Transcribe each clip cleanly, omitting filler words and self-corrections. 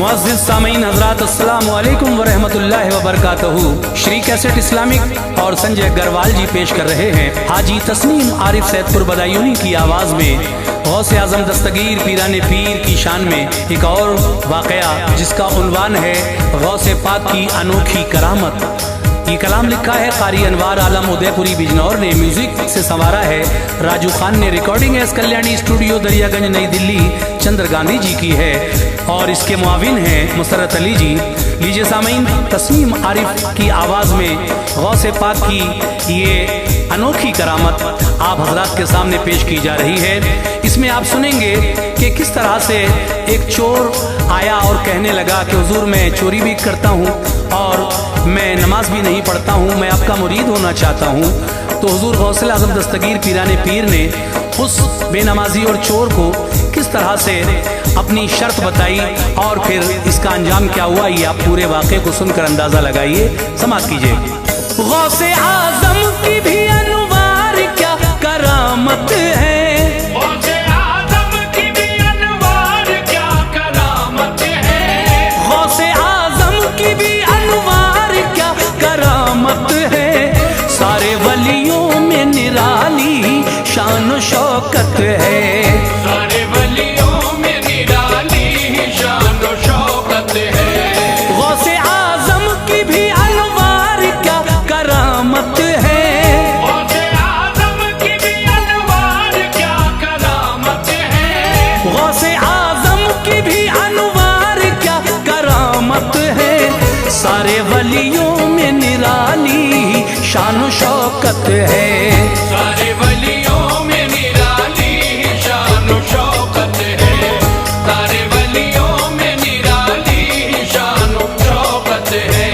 मुअज़्ज़िज़ सामीन हज़रात, अस्सलामु अलैकुम व रहमतुल्लाहि व बरकातहू। श्री कैसेट इस्लामिक और संजय अग्रवाल जी पेश कर रहे हैं हाजी तस्नीम आरिफ सैदपुर बदायूनी की आवाज़ में गौसे आज़म दस्तगीर पीराने पीर की शान में एक और वाक़या जिसका उन्वान है गौसे पाक की अनोखी करामत। ये कलाम लिखा है कारी अनवार आलम उदयपुरी बिजनौर ने, म्यूजिक से संवारा है राजू खान ने, recording S Kalyani studio Daryaganj नई दिल्ली चंद्र गांधी जी की है और इसके मुआविन हैं मुसरत अली जी। लीजिए सामीन, तस्नीम आरिफ की आवाज़ में गौसे पाक की ये अनोखी करामत आप हजरात के सामने पेश की जा रही है। इसमें आप सुनेंगे कि किस तरह से एक चोर आया और कहने लगा कि हुजूर मैं चोरी भी करता हूँ और मैं नमाज भी नहीं पढ़ता हूँ, मैं आपका मुरीद होना चाहता हूँ। तो हुजूर गौसे आज़म दस्तगीर पीराने पीर ने उस बेनमाजी और चोर को किस तरह से अपनी शर्त बताई और फिर इसका अंजाम क्या हुआ, ये आप पूरे वाक़े को सुनकर अंदाज़ा लगाइए, समाअत कीजिए। गौसे आज़म की भी अनवार क्या करामत है, गौसे आज़म की भी अनवार क्या करामत है, गौसे आज़म की भी अनवार क्या करामत है। सारे वलियों में निराली शान शौकत है, सारे वलियों में निराली शान शौकत है। गौसे आज़म की भी अनवार क्या करामत है, गौसे आज़म की भी अनवार क्या करामत है, गौसे आज़म की भी अनवार क्या करामत है। सारे वलियों में निराली शान शौकत है, सारे वलियों में निराली शान शौकत है, सारे वलियों में निराली शान शौकत है।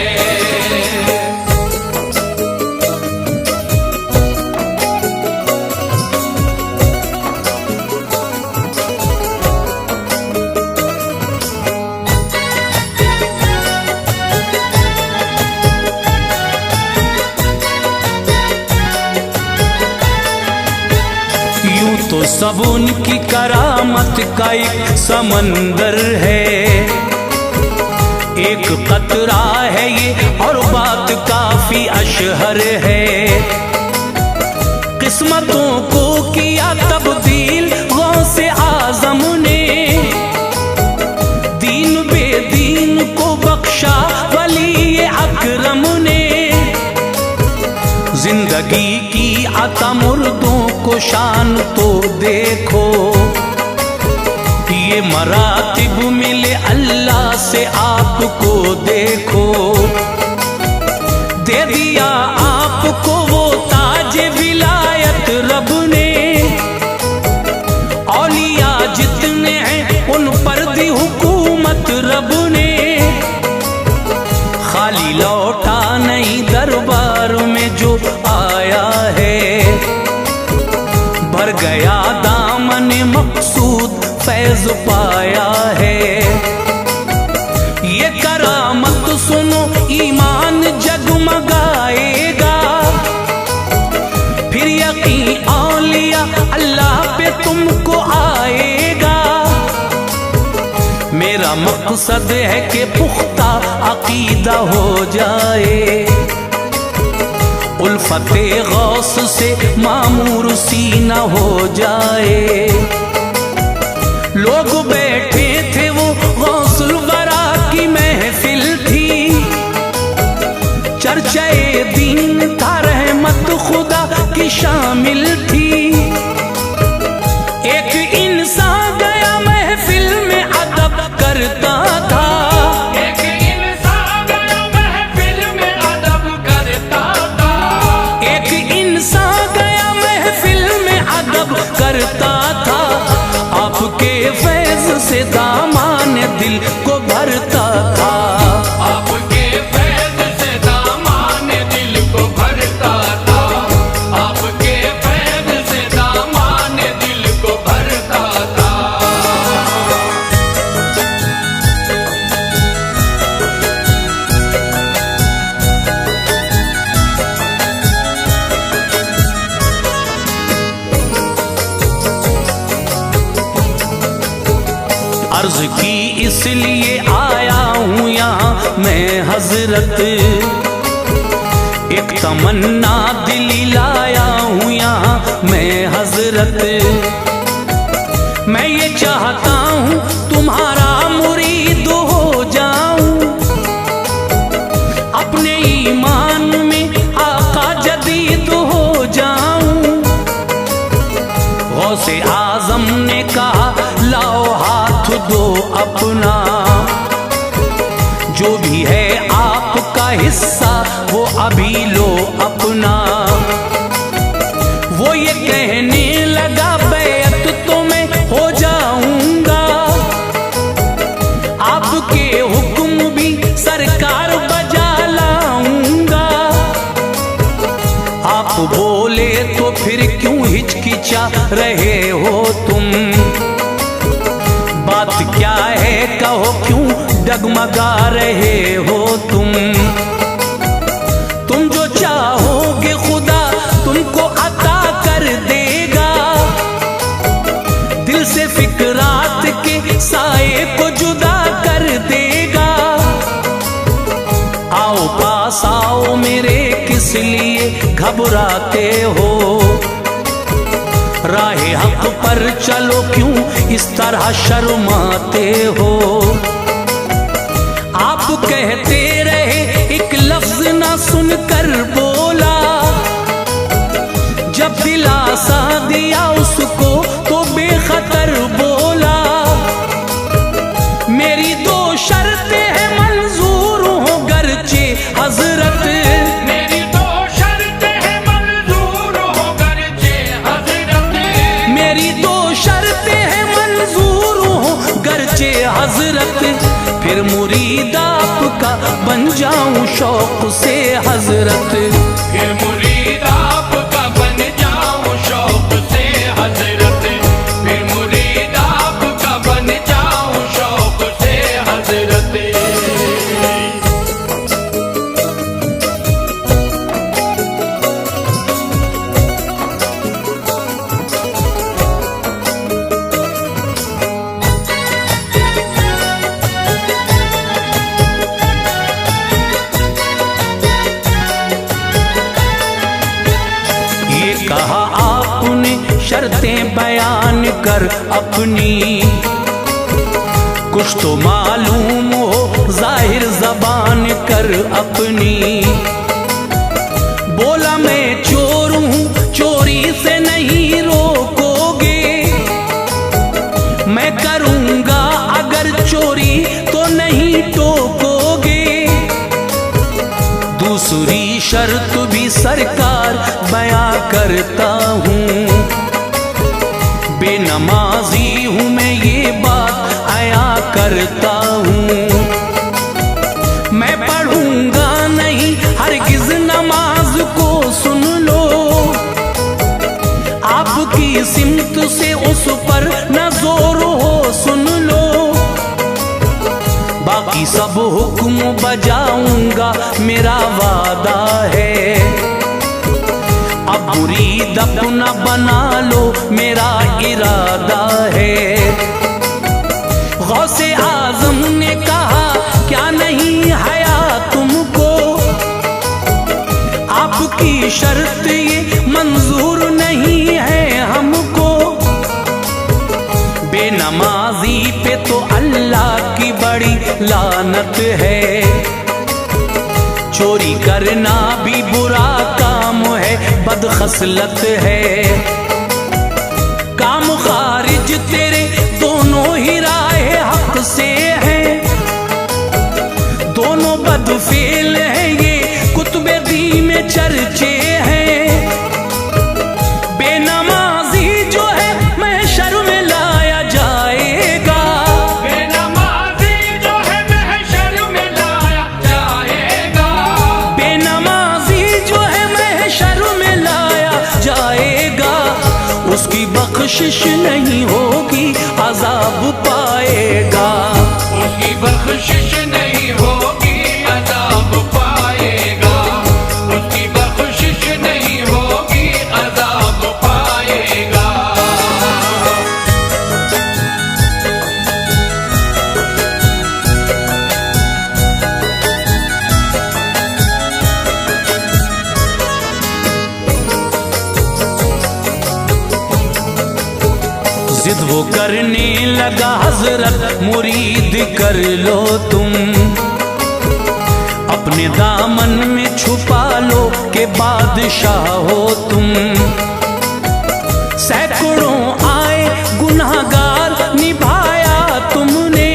तो सब उनकी करामत का एक समंदर है, एक कतरा है ये और बात काफी अशहर है। किस्मतों को किया तब्दील गौसे आज़म ने, दीन बेदीन को बख्शा वली अकरम ने। जिंदगी की अता मुर्दों को शान तो देखो, ये मरातिब मिले अल्लाह से आपको देखो। दे दिया आपको वो ताज विलायत रब ने, औलिया जितने हैं उन पर दी हुकूमत रब ने। खाली लौटा नहीं दरबार में जो आया है, भर गया दामन मकसूद फैज पाया है। ये करामत सुनो ईमान जगमगाएगा, फिर यकीन औलिया अल्लाह पे तुमको आएगा। मेरा मकसद है कि पुख्ता अकीदा हो जाए, उल्फते गौस से मामूर सीना हो जाए। लोग बैठे थे वो गौसुल वरा की महफिल थी, चर्चाए दीन था रहमत खुदा की शामिल थी। एक इंसान गया महफिल में अदब करता था, एक इंसान गया महफिल में अदब करता था, एक इंसान गया महफिल में अदब करता था। आपके फैज़ से दामान दिल को भरता था, आपके फैज़ से दामान दिल को भरता था, आपके फैज़ से अर्ज की इसलिए आया हूँ यहाँ मैं हजरत, एक तमन्ना दिली लाया हूँ यहाँ मैं हजरत। मैं ये चाहता हूँ तुम्हारा मुरीद हो जाऊं, अपने ईमान में आका जदीद हो जाऊं। गौसे आजम ने कहा लाओ हाथ दो अपना, जो भी है आपका हिस्सा वो अभी लो अपना। वो ये कहने लगा बैत तो मैं हो जाऊंगा, आपके हुक्म भी सरकार बजा लाऊंगा। आप बोले तो फिर क्यों हिचकिचा रहे हो तुम, बात क्या है कहो क्यों डगमगा रहे हो तुम। तुम जो चाहोगे खुदा तुमको अता कर देगा, दिल से फिक्रात के साए को जुदा कर देगा। आओ पास आओ मेरे किस लिए घबराते हो, राहे हक पर चलो क्यों इस तरह शर्माते हो। आप कहते रहे एक लफ्ज ना सुनकर बोला, जब दिलासा दिया उसको तो बेखतर बोला। मेरी दो शर्तें हैं मंजूर हो गरचे हजरत, मेरी दो शर्तें हैं मंजूर हो गरचे हजरत, मेरी दो शर्तें हैं मंजूर हो गरचे हजरत। फिर मुरीद आपका बन जाऊं शौक से हजरत, फिर मुरीद आपका बन जाऊं शौक से हजरत, फिर मुरीद आपका बन जाऊं शौक से हजरत। कहा आपने शर्तें बयान कर अपनी, कुछ तो मालूम हो जाहिर जबान कर अपनी। बोला मैं चोर हूं चोरी से नहीं रोकोगे, मैं करूंगा अगर चोरी तो नहीं टोकोगे। दूसरी शर्त भी सरकार बयां करता हूँ, बेनमाजी हूँ मैं ये बात आया करता हूँ। मैं पढ़ूंगा नहीं हरगिज नमाज को सुन लो, आपकी सिमत से उस पर न जोर हो सुन लो। बाकी सब हुक्म बजाऊंगा मेरा वादा है, अब मुरीद अपना बना लो मेरा इरादा है। गौसे आजम ने कहा क्या नहीं हया तुमको, आपकी शर्त ये मंजूर नहीं है हमको। बेनमाजी पे तो अल्लाह की बड़ी लानत है, चोरी करना भी बुरा काम है बदखसलत है। काम खारिज तेरे दोनों ही राह हक से हैं, दोनों बदफेल हैं ये कुतुबे दी में चर्चे हैं। बेनमाजी जो है महशर में लाया जाएगा, बेनमाजी जो है महशर में लाया जाएगा, बेनमाजी जो है महशर में लाया जाएगा। उसकी बख्शिश नहीं होगी अजाब पाएगा, उसकी बख्शिश नहीं होगी अजाब पाएगा, उसकी बख्शिश नहीं होगी अजाब पाएगा। वो करने लगा हजरत मुरीद कर लो तुम, अपने दामन में छुपा लो के बादशाह हो तुम। सैकड़ों आए गुनाहगार निभाया तुमने,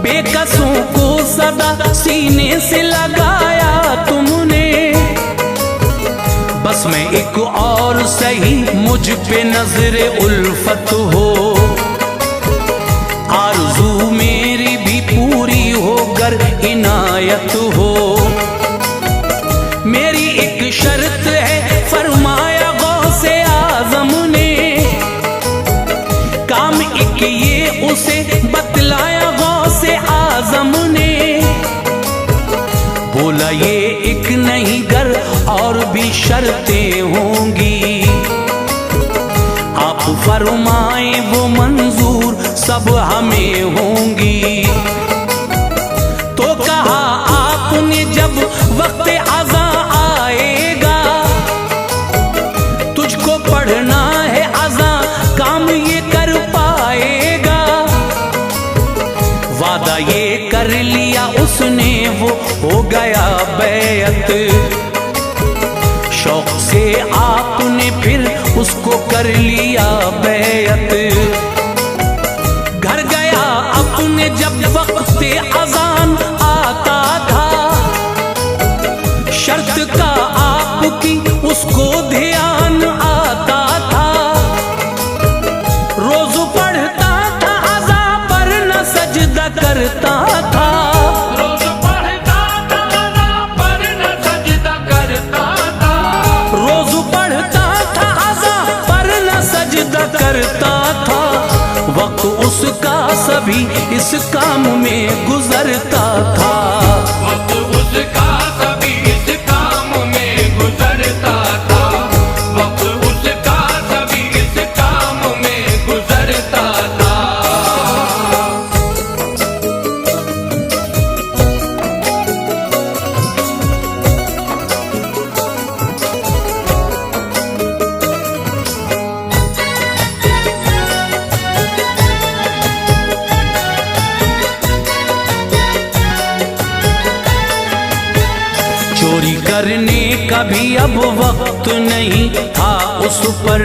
बेकसों को सदा सीने से लगाया तुमने। बस मैं एक और सही मुझ पे नजरे उल्फत हो, आरज़ू मेरी भी पूरी होकर इनायत हो। मेरी एक शर्त है फरमाया गौसे आज़म ने, काम एक ये उसे बतलाया गौसे आज़म ने। बोला ये एक नहीं गर और भी शर्तें होंगी, आप फरमाएं वो मंजूर सब हमें होंगी। तो कहा आपने जब वक्त अज़ा आएगा, तुझको पढ़ना है अज़ा काम ये कर पाएगा। वादा ये कर लिया उसने वो हो गया बैअत, शौक से आपने फिर उसको कर लिया बैअत। घर गया अपने जब वक्त अज़ान आता था, शर्त का आपकी उसको ध्यान आता था। रोज पढ़ता था अज़ा पर न सजदा करता था, रोज पढ़ता था अज़ा पर न सजदा करता था। रोज पढ़ता था अज़ा पर न सजदा करता था। वक्त उसका सभी इस काम में गुजरता था, वक्त उसका सभी इस काम में गुजरता था, वक्त उसका सभी इस काम में गुजरता था। चोरी करने का भी अब वक्त नहीं था उस पर,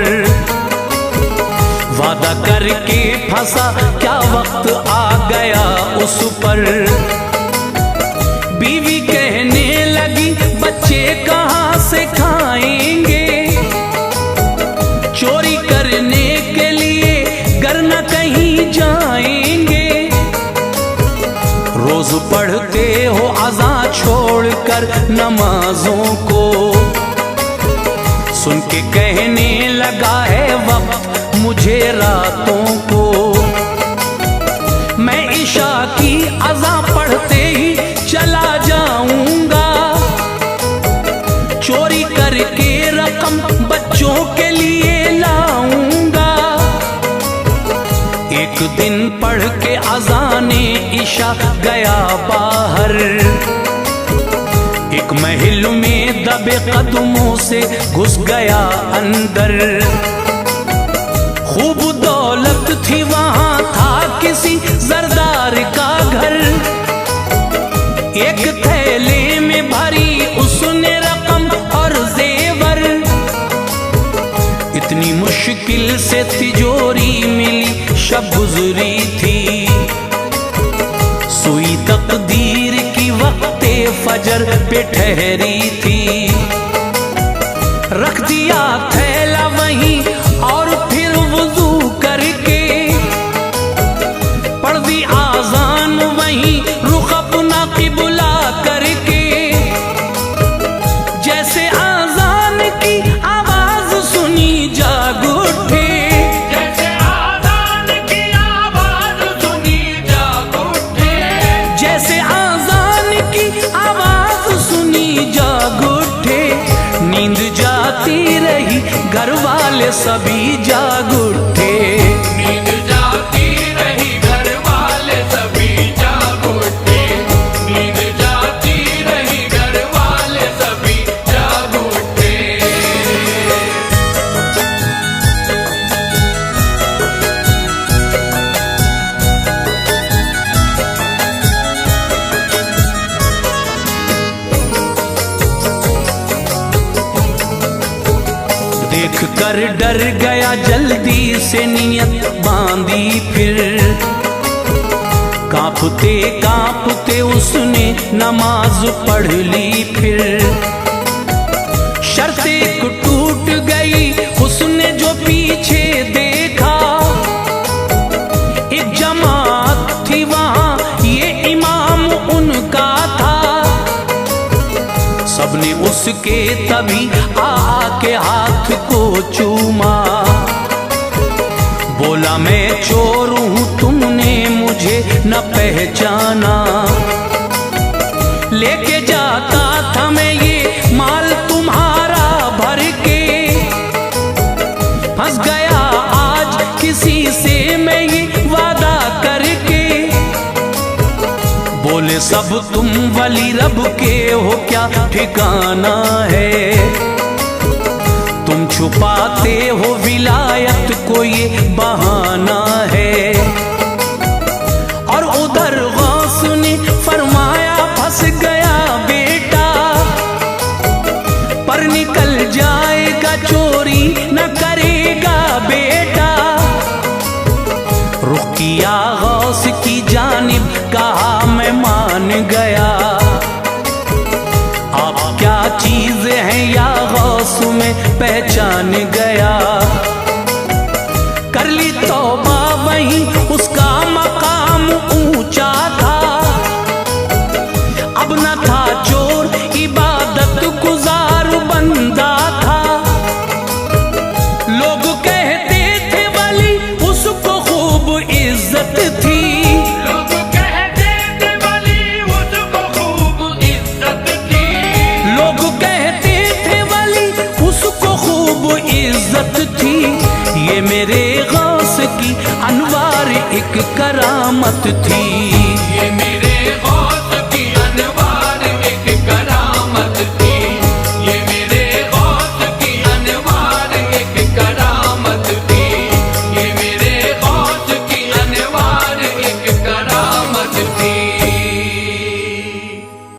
वादा करके फंसा क्या वक्त आ गया उस पर। बीवी कहने लगी बच्चे कहाँ से खाएंगे, चोरी करने के लिए घर न कहीं जाएंगे। रोज पढ़ते हो अज़ा छोड़कर नमाजों को, सुन के कहने लगा है वक्त मुझे रातों को। मैं इशा की अज़ा पढ़ते ही चला जाऊंगा, चोरी करके रकम बच्चों के लिए लाऊंगा। एक दिन पढ़ के अज़ाने इशा गया बाहर, एक महल में दबे कदमों से घुस गया अंदर। खूब दौलत थी वहां था किसी जरदार का घर, एक थैले में भरी उसने रकम और जेवर। इतनी मुश्किल से तिजोरी मिली शब गुजरी थी, सुई तकदीर की वक्ते फजर पे ठहरी थी। रख दिया थैला वहीं और फिर वुजू करके, पढ़ दी आज़ान वहीं रुख अपना किबला करके। जैसे आज़ान की आवाज सुनी जाग उठे, जैसे आज़ान की आवाज सुनी जाग उठे, जैसे आज़ान की आवाज सुनी जाग उठे। नींद जाती रही घर वाले सभी जाग उठे, नींद जाती रही घर वाले सभी जाग उठे, नींद जाती रही घर वाले सभी जाग उठे। देख कर डर गया, जल्दी से नियत बांधी फिर। कांपते कांपते उसने नमाज पढ़ ली फिर। शर्त एक टूट गई, उसने जो पीछे देखा, एक जमात थी वहां, ये इमाम उनका था। सबने उसके तभी आके हाथ को चूमा, बोला मैं चोर हूं, तुमने मुझे न पहचाना। लेके जाता था मैं ये माल तुम्हारा भर के, फंस गया आज किसी से मैं ये वादा करके। बोले सब तुम वली रब के हो, क्या ठिकाना है? तुम छुपाते हो विलायत को, ये बहाना है। और उधर गौस ने फरमाया फंस गया बेटा, पर निकल जाएगा चोरी न करेगा बेटा। रुख किया गौस की जानिब, कहा मैं मान गया। आप क्या चीज है या गौस में पहचान गया। कर ली तौबा वहीं, उसका मकाम ऊंचा था। अब न था चोर, इबादत गुजार बंदा था। लोग कहते थे वली, उसको खूब इज्जत थी। लोग कहते थे वली, उसको खूब इज्जत थी। लोग कहते थे वली, उसको खूब इज्जत थी। ये मेरे गौस की अनवार एक करामत थी।